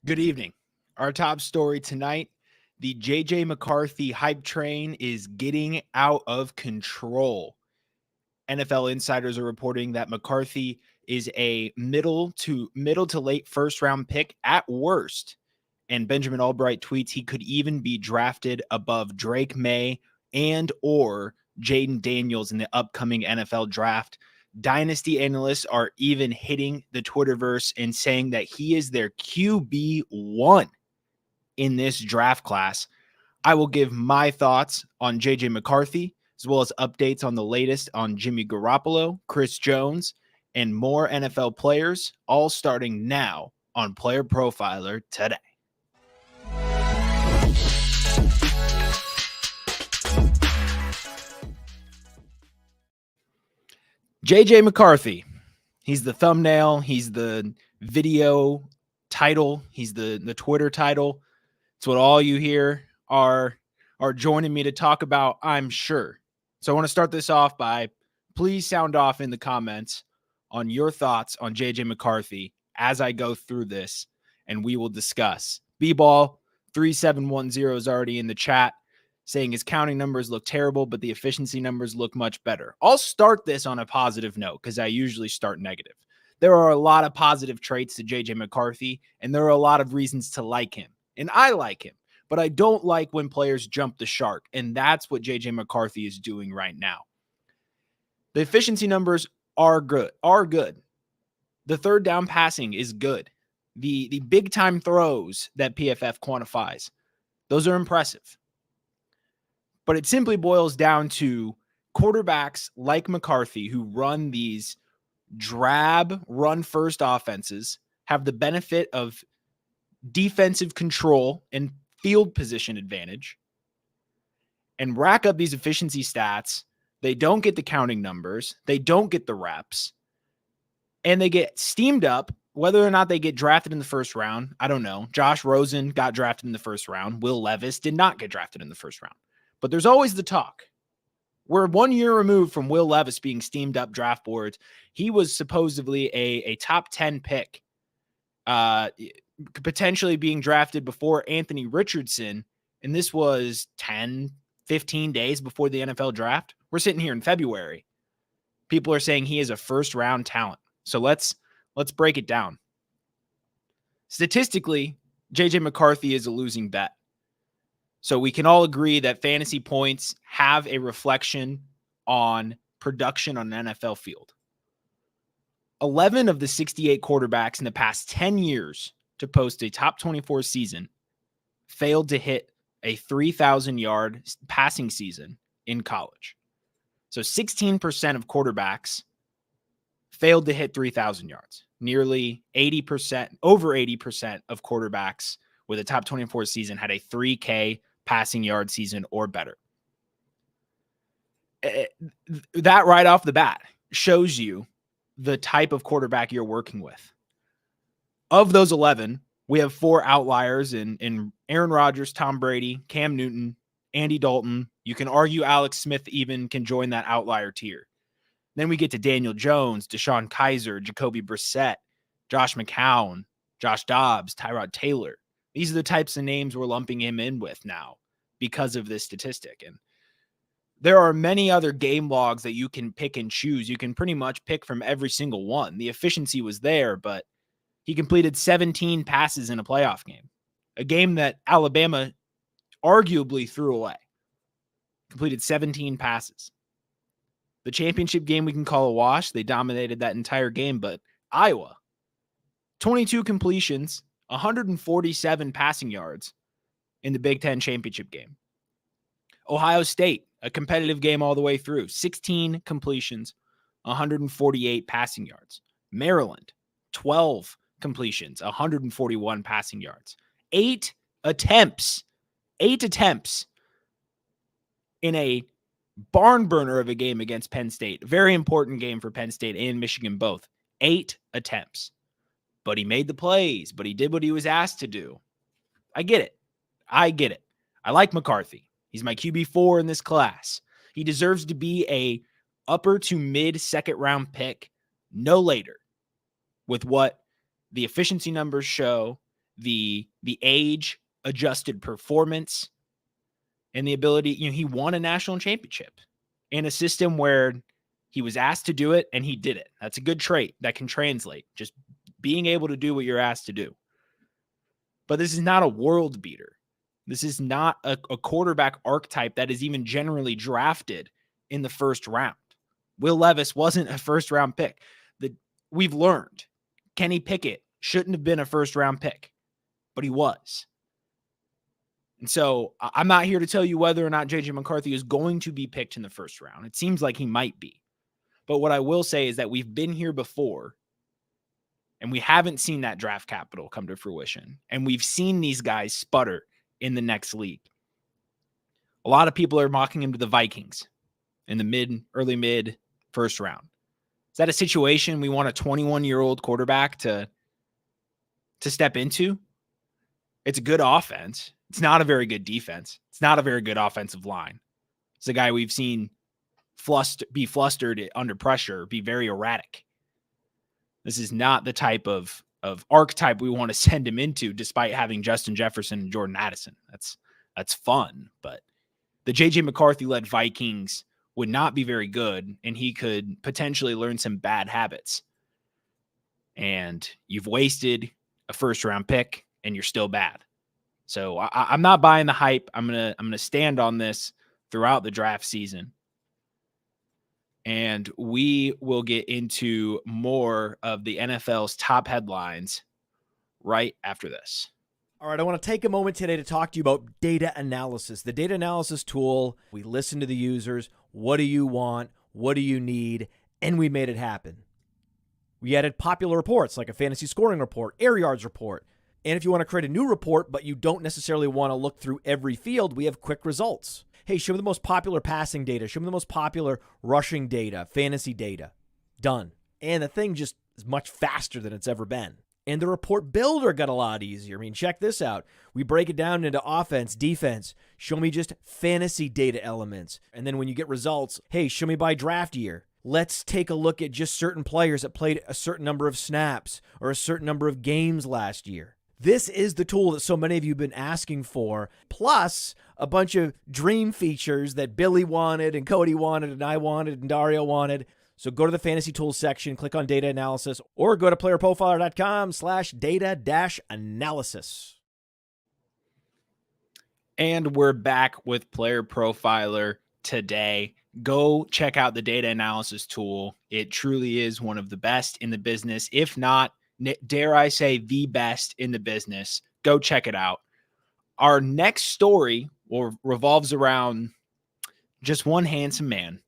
Good evening. Our top story tonight, the J.J. McCarthy hype train is getting out of control. NFL insiders are reporting that McCarthy is a middle to late first round pick at worst. And Benjamin Albright tweets he could even be drafted above Drake May and or Jaden Daniels in the upcoming NFL draft. Dynasty analysts are even hitting the Twitterverse and saying that he is their QB1 in this draft class. I will give my thoughts on J.J. McCarthy, as well as updates on the latest on Jimmy Garoppolo, Chris Jones, and more NFL players, all starting now on Player Profiler today. J.J. McCarthy, he's the thumbnail, he's the video title, he's the Twitter title. It's what all you hear are joining me to talk about, I'm sure. So I want to start this off by please sound off in the comments on your thoughts on J.J. McCarthy as I go through this, and we will discuss. B-Ball 3710 is already in the chat saying his counting numbers look terrible, but the efficiency numbers look much better. I'll start this on a positive note because I usually start negative. There are a lot of positive traits to J.J. McCarthy, and there are a lot of reasons to like him. And I like him, but I don't like when players jump the shark, and that's what J.J. McCarthy is doing right now. The efficiency numbers are good. The third down passing is good. The big-time throws that PFF quantifies, those are impressive. But it simply boils down to quarterbacks like McCarthy who run these drab run-first offenses have the benefit of defensive control and field position advantage and rack up these efficiency stats. They don't get the counting numbers. They don't get the reps. And they get steamed up. Whether or not they get drafted in the first round, I don't know. Josh Rosen got drafted in the first round. Will Levis did not get drafted in the first round. But there's always the talk. We're 1 year removed from Will Levis being steamed up draft boards. He was supposedly a top 10 pick, potentially being drafted before Anthony Richardson. And this was 10, 15 days before the NFL draft. We're sitting here in February. People are saying he is a first round talent. So let's break it down. Statistically, J.J. McCarthy is a losing bet. So we can all agree that fantasy points have a reflection on production on an NFL field. 11 of the 68 quarterbacks in the past 10 years to post a top 24 season failed to hit a 3,000-yard passing season in college. So 16% of quarterbacks failed to hit 3,000 yards. Nearly 80%, over 80% of quarterbacks with a top 24 season had a 3K passing yard season or better. That right off the bat shows you the type of quarterback you're working with. Of those 11, we have 4 outliers in Aaron Rodgers, Tom Brady, Cam Newton, Andy Dalton. You can argue Alex Smith even can join that outlier tier. Then we get to Daniel Jones, Deshaun Kaiser, Jacoby Brissett, Josh McCown, Josh Dobbs, Tyrod Taylor. These are the types of names we're lumping him in with now because of this statistic. And there are many other game logs that you can pick and choose. You can pretty much pick from every single one. The efficiency was there, but he completed 17 passes in a playoff game, a game that Alabama arguably threw away. Completed 17 passes. The championship game we can call a wash. They dominated that entire game, but Iowa, 22 completions, 147 passing yards in the Big Ten championship game. Ohio State, a competitive game all the way through, 16 completions, 148 passing yards. Maryland, 12 completions, 141 passing yards. 8 attempts in a barn burner of a game against Penn State. Very important game for Penn State and Michigan both. 8 attempts. But he made the plays, but he did what he was asked to do. I get it. I like McCarthy. He's my QB4 in this class. He deserves to be a upper to mid second round pick, no later, with what the efficiency numbers show the age adjusted performance, and the ability, he won a national championship in a system where he was asked to do it and he did it. That's a good trait that can translate, just being able to do what you're asked to do. But this is not a world beater. This is not a quarterback archetype that is even generally drafted in the first round. Will Levis wasn't a first round pick. We've learned Kenny Pickett shouldn't have been a first round pick, but he was. And so I'm not here to tell you whether or not JJ McCarthy is going to be picked in the first round. It seems like he might be. But what I will say is that we've been here before, and we haven't seen that draft capital come to fruition. And we've seen these guys sputter in the next league. A lot of people are mocking him to the Vikings in the early mid first round. Is that a situation we want a 21-year-old quarterback to step into? It's a good offense. It's not a very good defense. It's not a very good offensive line. It's a guy we've seen be flustered under pressure, be very erratic. This is not the type of archetype we want to send him into, despite having Justin Jefferson and Jordan Addison. That's fun, but the JJ McCarthy-led Vikings would not be very good, and he could potentially learn some bad habits. And you've wasted a first-round pick, and you're still bad. So I'm not buying the hype. I'm gonna stand on this throughout the draft season. And we will get into more of the NFL's top headlines right after this. All right, I want to take a moment today to talk to you about data analysis. The data analysis tool, we listen to the users. What do you want? What do you need? And we made it happen. We added popular reports like a fantasy scoring report, air yards report. And if you want to create a new report, but you don't necessarily want to look through every field, we have quick results. Hey, show me the most popular passing data. Show me the most popular rushing data, fantasy data. Done. And the thing just is much faster than it's ever been. And the report builder got a lot easier. I mean, check this out. We break it down into offense, defense. Show me just fantasy data elements. And then when you get results, hey, show me by draft year. Let's take a look at just certain players that played a certain number of snaps or a certain number of games last year. This is the tool that so many of you have been asking for, plus a bunch of dream features that Billy wanted and Cody wanted and I wanted and Dario wanted. So go to the fantasy tools section, click on data analysis, or go to playerprofiler.com/data-analysis. And we're back with Player Profiler today. Go check out the data analysis tool. It truly is one of the best in the business, if not, dare I say, the best in the business. Go check it out. Our next story revolves around just one handsome man.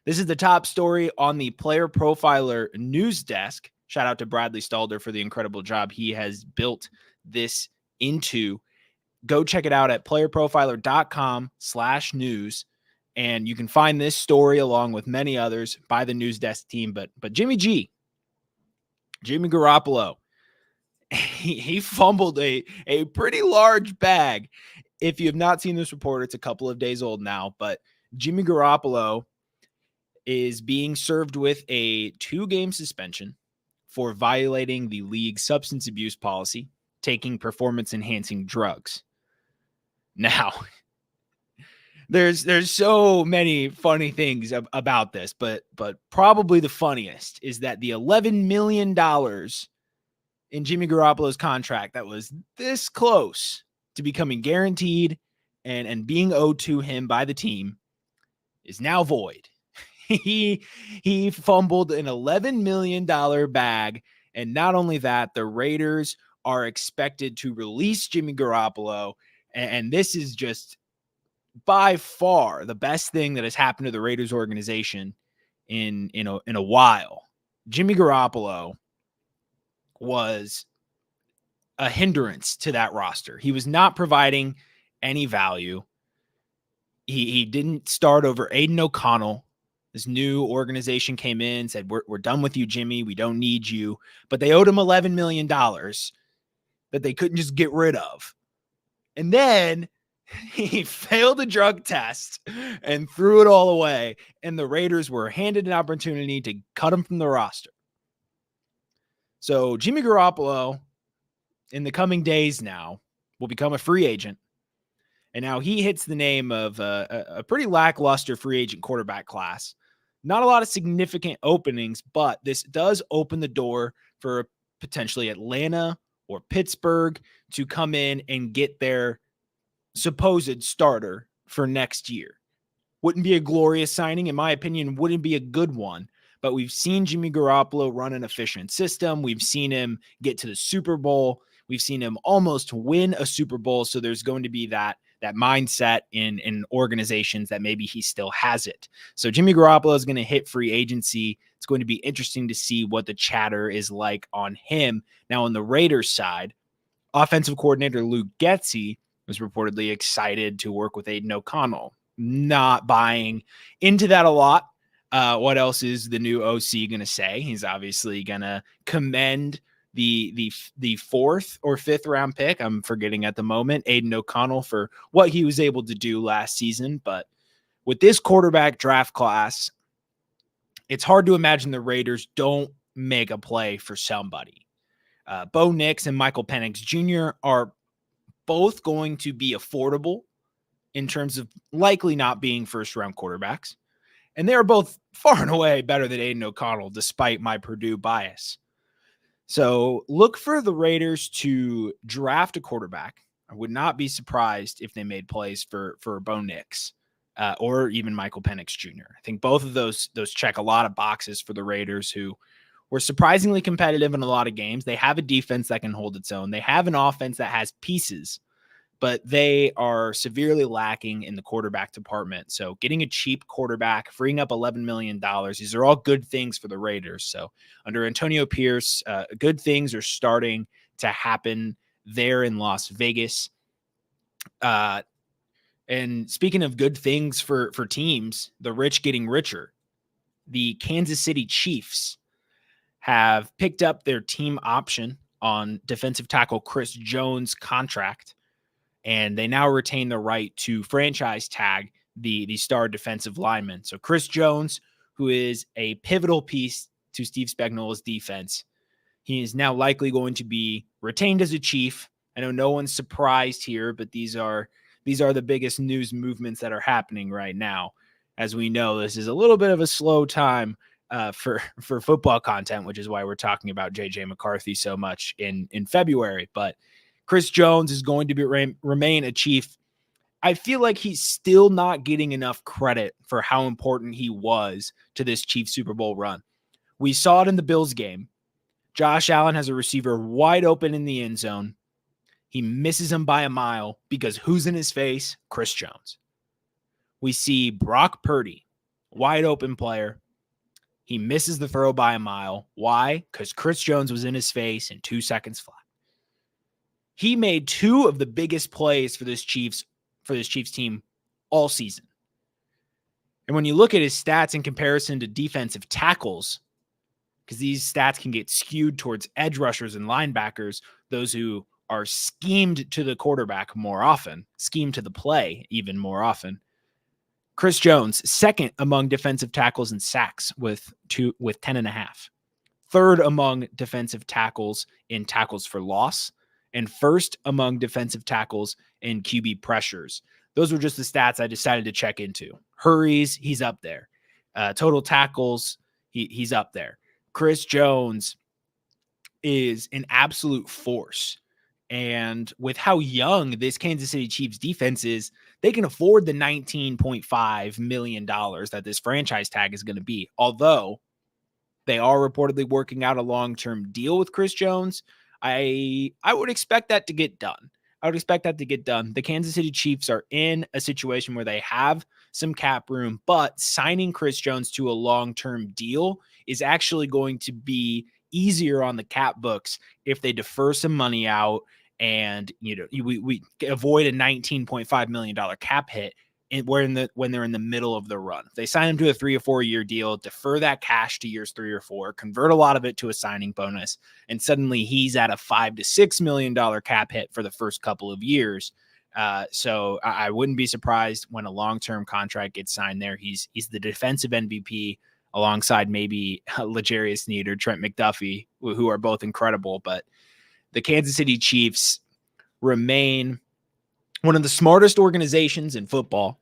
This is the top story on the Player Profiler news desk. Shout out to Bradley Stalder for the incredible job he has built this into. Go check it out at playerprofiler.com/news. And you can find this story along with many others by the news desk team. But Jimmy Garoppolo, he fumbled a pretty large bag. If you have not seen this report, it's a couple of days old now, but Jimmy Garoppolo is being served with a 2-game suspension for violating the league's substance abuse policy, taking performance-enhancing drugs. Now, there's so many funny things about this, but probably the funniest is that the $11 million in Jimmy Garoppolo's contract that was this close to becoming guaranteed and being owed to him by the team is now void. He fumbled an $11 million bag, and not only that, the Raiders are expected to release Jimmy Garoppolo, and this is just by far the best thing that has happened to the Raiders organization in a while. Jimmy Garoppolo was a hindrance to that roster. He was not providing any value. He didn't start over Aiden O'Connell. This new organization came in, said, we're done with you, Jimmy. We don't need you. But they owed him $11 million that they couldn't just get rid of. And then he failed a drug test and threw it all away. And the Raiders were handed an opportunity to cut him from the roster. So Jimmy Garoppolo in the coming days now will become a free agent. And now he hits the name of a pretty lackluster free agent quarterback class. Not a lot of significant openings, but this does open the door for potentially Atlanta or Pittsburgh to come in and get their supposed starter for next year. Wouldn't be a glorious signing, in my opinion, wouldn't be a good one. But we've seen Jimmy Garoppolo run an efficient system. We've seen him get to the Super Bowl. We've seen him almost win a Super Bowl. So there's going to be that mindset in organizations that maybe he still has it. So Jimmy Garoppolo is going to hit free agency. It's going to be interesting to see what the chatter is like on him. Now, on the Raiders side, offensive coordinator Luke Getsy was reportedly excited to work with Aiden O'Connell. Not buying into that a lot. What else is the new OC going to say? He's obviously going to commend the 4th or 5th round pick. I'm forgetting at the moment, Aiden O'Connell, for what he was able to do last season. But with this quarterback draft class, it's hard to imagine the Raiders don't make a play for somebody. Bo Nix and Michael Penix Jr. are both going to be affordable in terms of likely not being first-round quarterbacks. And they are both far and away better than Aiden O'Connell, despite my Purdue bias. So look for the Raiders to draft a quarterback. I would not be surprised if they made plays for Bo Nix or even Michael Penix Jr. I think both of those check a lot of boxes for the Raiders, who were surprisingly competitive in a lot of games. They have a defense that can hold its own. They have an offense that has pieces, but they are severely lacking in the quarterback department. So getting a cheap quarterback, freeing up $11 million, these are all good things for the Raiders. So under Antonio Pierce, good things are starting to happen there in Las Vegas. And speaking of good things for teams, the rich getting richer, the Kansas City Chiefs have picked up their team option on defensive tackle Chris Jones' contract, and they now retain the right to franchise tag the star defensive lineman. So Chris Jones, who is a pivotal piece to Steve Spagnuolo's defense, he is now likely going to be retained as a Chief. I know no one's surprised here, but these are the biggest news movements that are happening right now. As we know, this is a little bit of a slow time for football content, which is why we're talking about J.J. McCarthy so much in February. But Chris Jones is going to remain a Chief. I feel like he's still not getting enough credit for how important he was to this Chiefs Super Bowl run. We saw it in the Bills game. Josh Allen has a receiver wide open in the end zone. He misses him by a mile because who's in his face? Chris Jones. We see Brock Purdy, wide open player. He misses the throw by a mile. Why? Because Chris Jones was in his face in 2 seconds flat. He made 2 of the biggest plays for this Chiefs team all season. And when you look at his stats in comparison to defensive tackles, because these stats can get skewed towards edge rushers and linebackers, those who are schemed to the quarterback more often, schemed to the play even more often. Chris Jones, second among defensive tackles in sacks with 10.5. Third among defensive tackles in tackles for loss, and first among defensive tackles in QB pressures. Those were just the stats I decided to check into. Hurries, he's up there. Total tackles, he's up there. Chris Jones is an absolute force. And with how young this Kansas City Chiefs defense is, they can afford the $19.5 million that this franchise tag is going to be. Although they are reportedly working out a long-term deal with Chris Jones, I would expect that to get done. The Kansas City Chiefs are in a situation where they have some cap room, but signing Chris Jones to a long-term deal is actually going to be easier on the cap books if they defer some money out and we avoid a $19.5 million cap hit when they're in the middle of the run. If they sign him to a 3 or 4 year deal, defer that cash to years 3 or 4, convert a lot of it to a signing bonus, and suddenly he's at a $5 to $6 million cap hit for the first couple of years. So I wouldn't be surprised when a long-term contract gets signed there. He's the defensive MVP alongside maybe L'Jarius Sneed or Trent McDuffie, who are both incredible. But the Kansas City Chiefs remain one of the smartest organizations in football.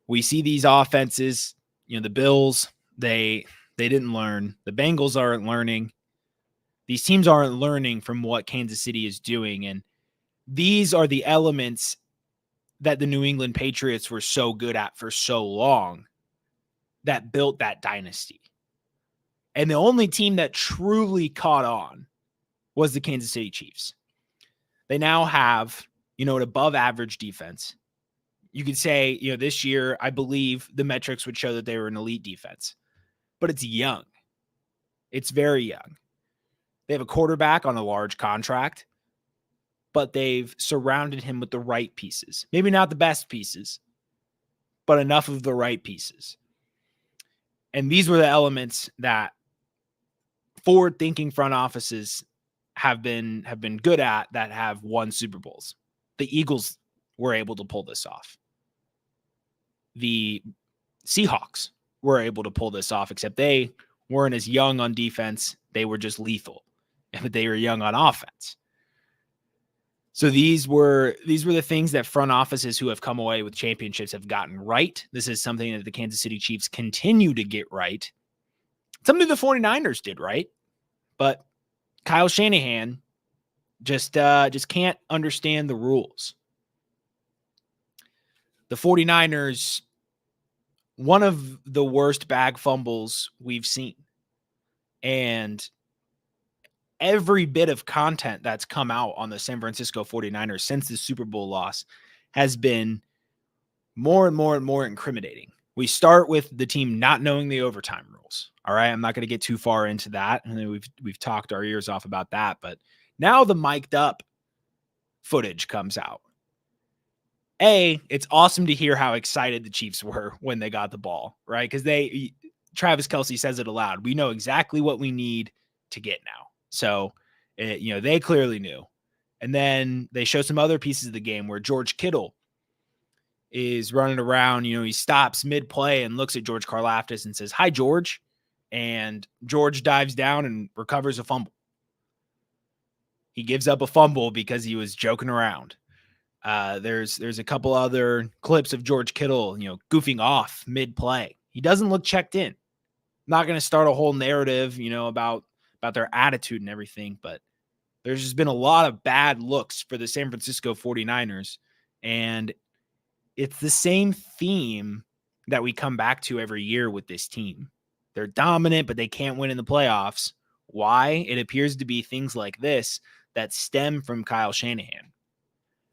We see these offenses, the Bills, they didn't learn. The Bengals aren't learning. These teams aren't learning from what Kansas City is doing. And these are the elements that the New England Patriots were so good at for so long that built that dynasty. And the only team that truly caught on was the Kansas City Chiefs. They now have, an above average defense. You could say, this year, I believe the metrics would show that they were an elite defense, but it's young. It's very young. They have a quarterback on a large contract, but they've surrounded him with the right pieces. Maybe not the best pieces, but enough of the right pieces. And these were the elements that forward-thinking front offices have been good at that have won Super Bowls. The Eagles were able to pull this off. The Seahawks were able to pull this off, except they weren't as young on defense. They were just lethal, but they were young on offense. So these were the things that front offices who have come away with championships have gotten right. This is something that the Kansas City Chiefs continue to get right. Something the 49ers did right, but Kyle Shanahan just can't understand the rules. The 49ers, one of the worst bag fumbles we've seen. And every bit of content that's come out on the San Francisco 49ers since the Super Bowl loss has been more and more and more incriminating. We start with the team not knowing the overtime rules. All right, I'm not going to get too far into that. And we've talked our ears off about that, but now the mic'd up footage comes out. It's awesome to hear how excited the Chiefs were when they got the ball, right? Because Travis Kelce says it aloud. We know exactly what we need to get now. So, they clearly knew. And then they show some other pieces of the game where George Kittle is running around. He stops mid-play and looks at George Karlaftis and says, "Hi, George." And George dives down and recovers a fumble. He gives up a fumble because he was joking around. There's a couple other clips of George Kittle, goofing off mid-play. He doesn't look checked in. Not going to start a whole narrative, about their attitude and everything, but there's just been a lot of bad looks for the San Francisco 49ers, and it's the same theme that we come back to every year with this team. They're dominant, but they can't win in the playoffs. Why? It appears to be things like this that stem from Kyle Shanahan.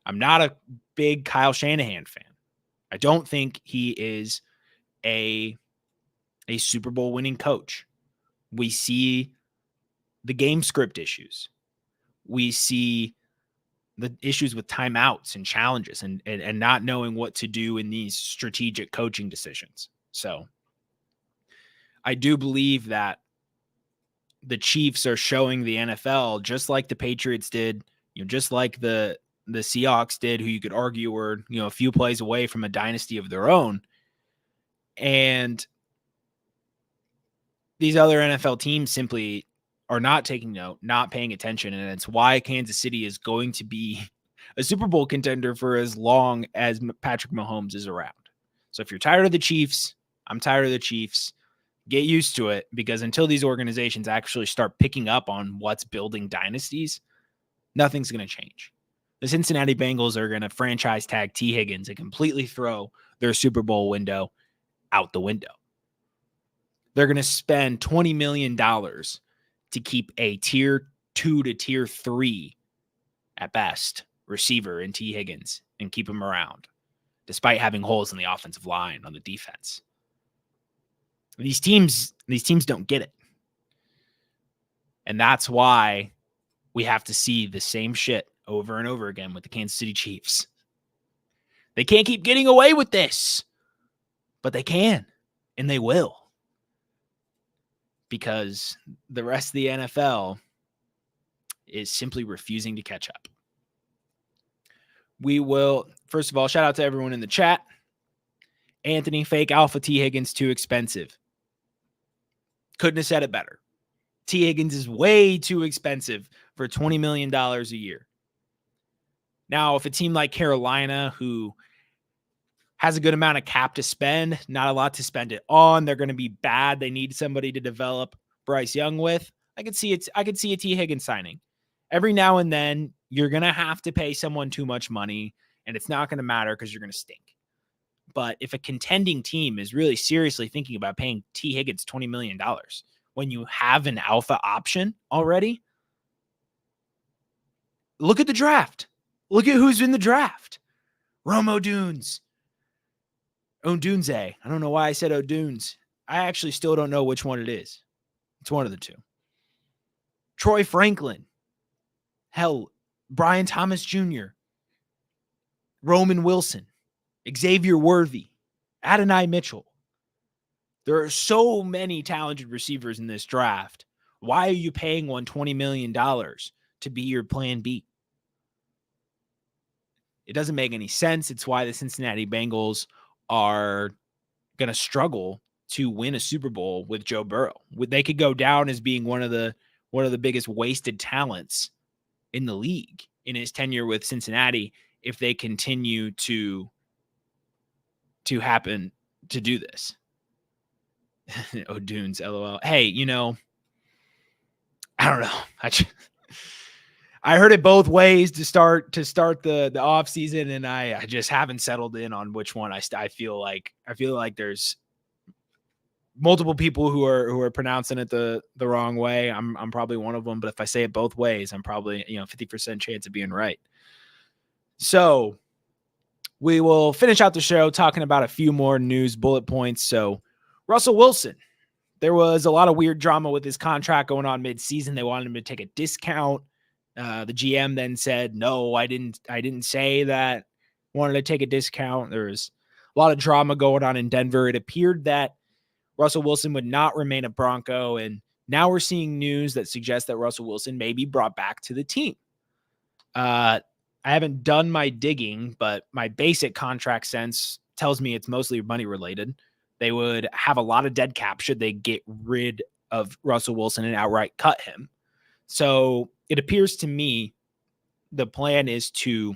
I'm not a big Kyle Shanahan fan. I don't think he is a Super Bowl winning coach. We see the game script issues. We see the issues with timeouts and challenges and not knowing what to do in these strategic coaching decisions. So I do believe that the Chiefs are showing the NFL, just like the Patriots did, just like the Seahawks did, who you could argue were, a few plays away from a dynasty of their own. And these other NFL teams simply are not taking note, not paying attention. And it's why Kansas City is going to be a Super Bowl contender for as long as Patrick Mahomes is around. So if you're tired of the Chiefs, I'm tired of the Chiefs. Get used to it, because until these organizations actually start picking up on what's building dynasties, nothing's going to change. The Cincinnati Bengals are going to franchise tag T. Higgins and completely throw their Super Bowl window out the window. They're going to spend $20 million to keep a tier 2 to tier 3 at best receiver in T. Higgins and keep him around, despite having holes in the offensive line on the defense. These teams don't get it. And that's why we have to see the same shit over and over again with the Kansas City Chiefs. They can't keep getting away with this, but they can, and they will, because the rest of the NFL is simply refusing to catch up. We will, first of all, shout out to everyone in the chat. Anthony, fake alpha T. Higgins, too expensive. Couldn't have said it better. T. Higgins is way too expensive for $20 million a year. Now, if a team like Carolina, who has a good amount of cap to spend, not a lot to spend it on, they're going to be bad. They need somebody to develop Bryce Young with. I could see a T. Higgins signing. Every now and then, you're going to have to pay someone too much money, and it's not going to matter because you're going to stink. But if a contending team is really seriously thinking about paying T. Higgins $20 million when you have an alpha option already, look at the draft. Look at who's in the draft. Rome Odunze. Odunze. I don't know why I said Odunze. I actually still don't know which one it is. It's one of the two. Troy Franklin. Hell, Brian Thomas Jr. Roman Wilson. Xavier Worthy, Adonai Mitchell. There are so many talented receivers in this draft. Why are you paying one $20 million to be your plan B? It doesn't make any sense. It's why the Cincinnati Bengals are going to struggle to win a Super Bowl with Joe Burrow. They could go down as being one of the biggest wasted talents in the league in his tenure with Cincinnati if they continue to happen to do this. Odunze, LOL. Hey, I don't know. I heard it both ways to start the off season, and I just haven't settled in on which one. I feel like there's multiple people who are pronouncing it the wrong way. I'm probably one of them, but if I say it both ways, I'm probably 50% chance of being right. So we will finish out the show talking about a few more news bullet points. So Russell Wilson, there was a lot of weird drama with his contract going on mid-season. They wanted him to take a discount. The GM then said, no, I didn't say that. Wanted to take a discount. There was a lot of drama going on in Denver. It appeared that Russell Wilson would not remain a Bronco. And now we're seeing news that suggests that Russell Wilson may be brought back to the team. I haven't done my digging, but my basic contract sense tells me it's mostly money related. They would have a lot of dead cap should they get rid of Russell Wilson and outright cut him. So it appears to me the plan is to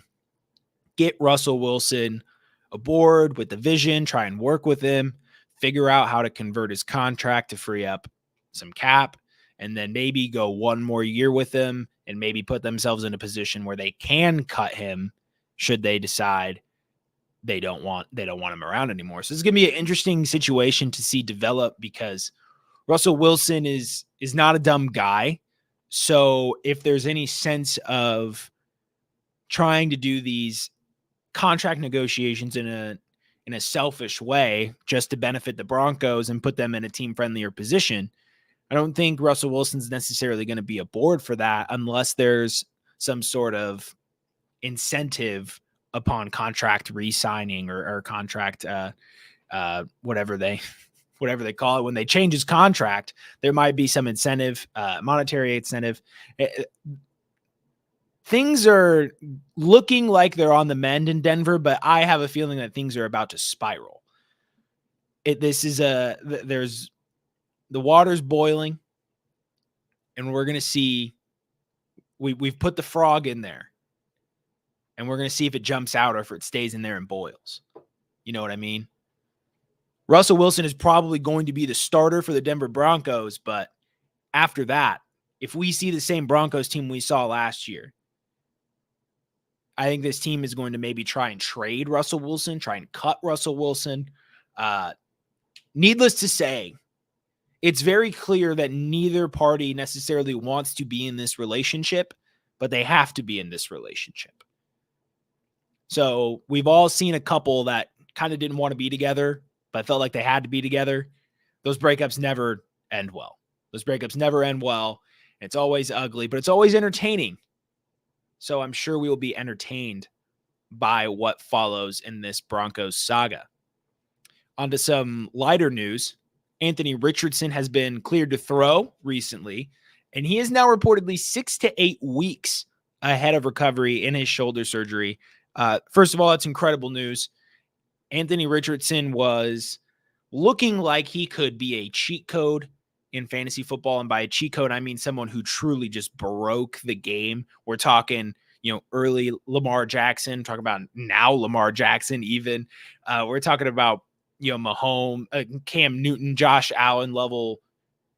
get Russell Wilson aboard with the vision, try and work with him, figure out how to convert his contract to free up some cap, and then maybe go one more year with him and maybe put themselves in a position where they can cut him should they decide they don't want him around anymore. So it's going to be an interesting situation to see develop because Russell Wilson is not a dumb guy. So if there's any sense of trying to do these contract negotiations in a selfish way just to benefit the Broncos and put them in a team friendlier position, I don't think Russell Wilson's necessarily going to be aboard for that unless there's some sort of incentive upon contract re-signing or contract, whatever they call it. When they change his contract, there might be some incentive, monetary incentive. Things are looking like they're on the mend in Denver, but I have a feeling that things are about to spiral. There's the water's boiling, and we're going to see, we've put the frog in there, and we're going to see if it jumps out or if it stays in there and boils. You know what I mean? Russell Wilson is probably going to be the starter for the Denver Broncos, but after that, if we see the same Broncos team we saw last year, I think this team is going to maybe try and trade Russell Wilson, try and cut Russell Wilson. Needless to say, it's very clear that neither party necessarily wants to be in this relationship, but they have to be in this relationship. So we've all seen a couple that kind of didn't want to be together, but felt like they had to be together. Those breakups never end well. It's always ugly, but it's always entertaining. So I'm sure we will be entertained by what follows in this Broncos saga. On to some lighter news. Anthony Richardson has been cleared to throw recently, and he is now reportedly 6 to 8 weeks ahead of recovery in his shoulder surgery. First of all, it's incredible news. Anthony Richardson was looking like he could be a cheat code in fantasy football. And by a cheat code, I mean someone who truly just broke the game. We're talking, early Lamar Jackson, talking about now Lamar Jackson even. We're talking about, Mahomes, Cam Newton, Josh Allen level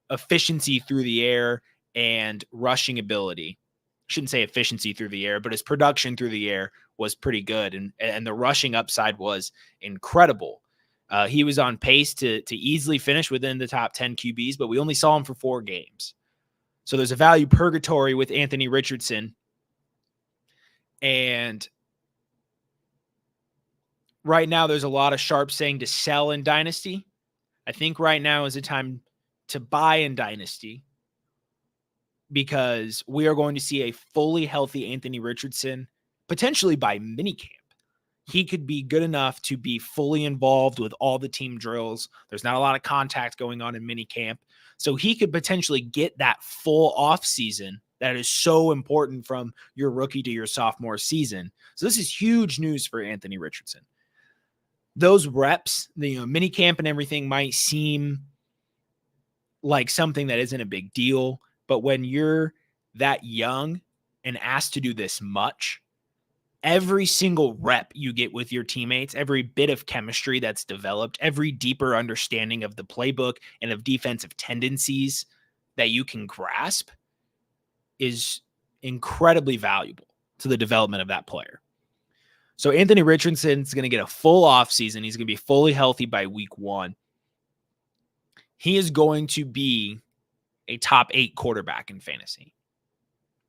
efficiency through the air and rushing ability. Shouldn't say efficiency through the air, but his production through the air was pretty good. And the rushing upside was incredible. He was on pace to easily finish within the top 10 QBs, but we only saw him for 4 games. So there's a value purgatory with Anthony Richardson. And right now there's a lot of sharps saying to sell in Dynasty. I think right now is the time to buy in Dynasty, because we are going to see a fully healthy Anthony Richardson, potentially by minicamp. He could be good enough to be fully involved with all the team drills. There's not a lot of contact going on in minicamp. So he could potentially get that full off season that is so important from your rookie to your sophomore season. So this is huge news for Anthony Richardson. Those reps, minicamp and everything might seem like something that isn't a big deal. But when you're that young and asked to do this much, every single rep you get with your teammates, every bit of chemistry that's developed, every deeper understanding of the playbook and of defensive tendencies that you can grasp is incredibly valuable to the development of that player. So Anthony Richardson's going to get a full offseason. He's going to be fully healthy by week 1. He is going to be a top 8 quarterback in fantasy.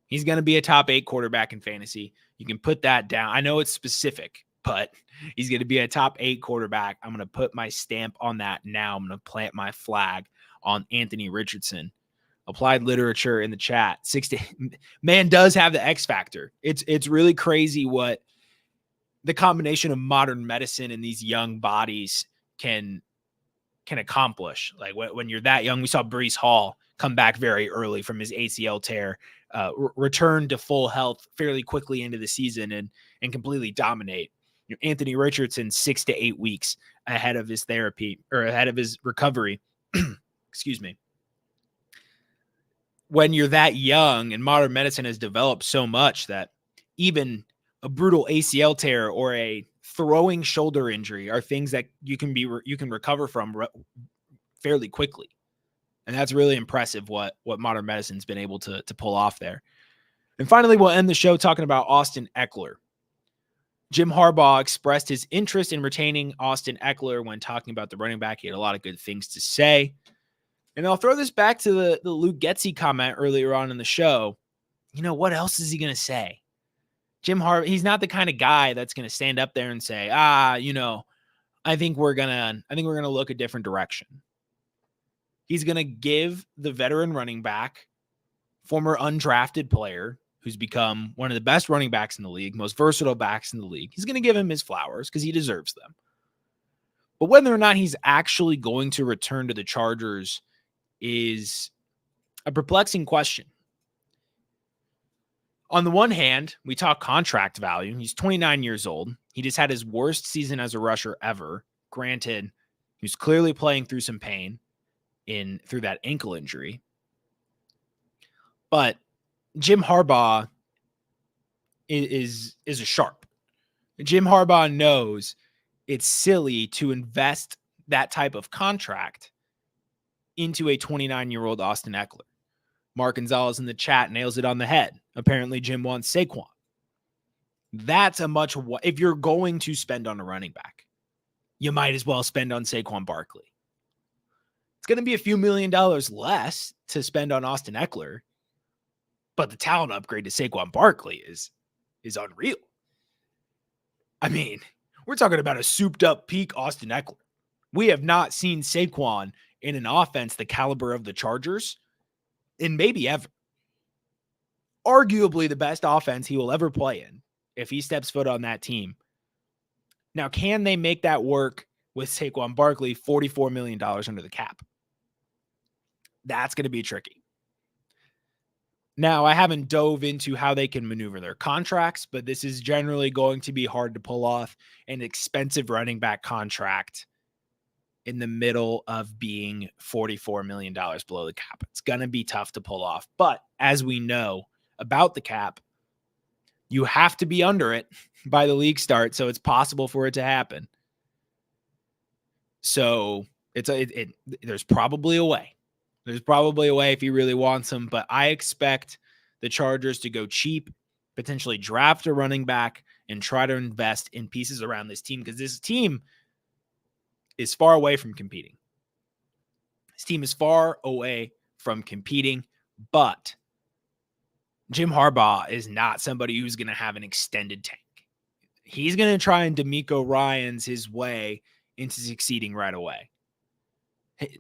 He's going to be a top 8 quarterback in fantasy. You can put that down. I know it's specific, but he's going to be a top 8 quarterback. I'm going to put my stamp on that now. I'm going to plant my flag on Anthony Richardson. Applied literature in the chat. Man does have the X factor. It's really crazy what the combination of modern medicine and these young bodies can accomplish. Like when you're that young, we saw Breece Hall come back very early from his ACL tear, return to full health fairly quickly into the season and completely dominate. Anthony Richardson 6 to 8 weeks ahead of his therapy or ahead of his recovery. Excuse me. When you're that young and modern medicine has developed so much that even a brutal ACL tear or a throwing shoulder injury are things that you can recover from fairly quickly. And that's really impressive what modern medicine's been able to pull off there. And finally, we'll end the show talking about Austin Eckler. Jim Harbaugh expressed his interest in retaining Austin Eckler when talking about the running back. He had a lot of good things to say. And I'll throw this back to the Luke Getsy comment earlier on in the show. What else is he going to say? Jim Harbaugh, he's not the kind of guy that's going to stand up there and say, I think we're going to look a different direction. He's going to give the veteran running back, former undrafted player who's become one of the best running backs in the league, most versatile backs in the league. He's going to give him his flowers because he deserves them. But whether or not he's actually going to return to the Chargers is a perplexing question. On the one hand, we talk contract value. He's 29 years old. He just had his worst season as a rusher ever. Granted, he's clearly playing through some pain through that ankle injury. But Jim Harbaugh is a sharp. Jim Harbaugh knows it's silly to invest that type of contract into a 29-year-old Austin Eckler. Mark Gonzalez in the chat nails it on the head. Apparently, Jim wants Saquon. That's if you're going to spend on a running back, you might as well spend on Saquon Barkley. It's going to be a few $1 million less to spend on Austin Eckler, but the talent upgrade to Saquon Barkley is unreal. I mean, we're talking about a souped-up peak Austin Eckler. We have not seen Saquon in an offense the caliber of the Chargers in maybe ever. Arguably the best offense he will ever play in if he steps foot on that team. Now, can they make that work with Saquon Barkley, $44 million under the cap? That's going to be tricky. Now, I haven't dove into how they can maneuver their contracts, but this is generally going to be hard to pull off an expensive running back contract in the middle of being $44 million below the cap. It's going to be tough to pull off. But as we know about the cap, you have to be under it by the league start, so it's possible for it to happen. So there's probably a way. There's probably a way if he really wants him, but I expect the Chargers to go cheap, potentially draft a running back, and try to invest in pieces around this team, because this team is far away from competing. This team is far away from competing, but Jim Harbaugh is not somebody who's going to have an extended tank. He's going to try and DeMeco Ryans his way into succeeding right away.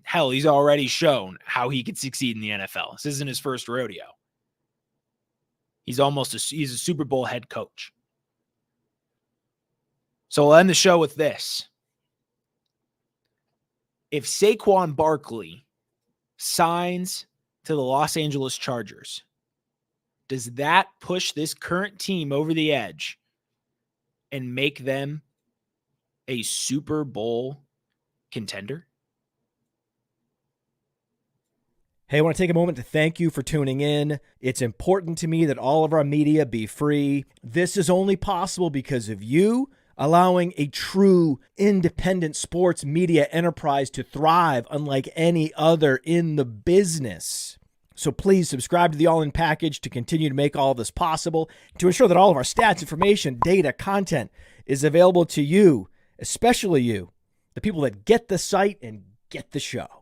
Hell, he's already shown how he could succeed in the NFL. This isn't his first rodeo. He's a Super Bowl head coach. So we'll end the show with this. If Saquon Barkley signs to the Los Angeles Chargers, does that push this current team over the edge and make them a Super Bowl contender? Hey, I want to take a moment to thank you for tuning in. It's important to me that all of our media be free. This is only possible because of you allowing a true independent sports media enterprise to thrive unlike any other in the business. So please subscribe to the All In Package to continue to make all of this possible, to ensure that all of our stats, information, data, content is available to you, especially you, the people that get the site and get the show.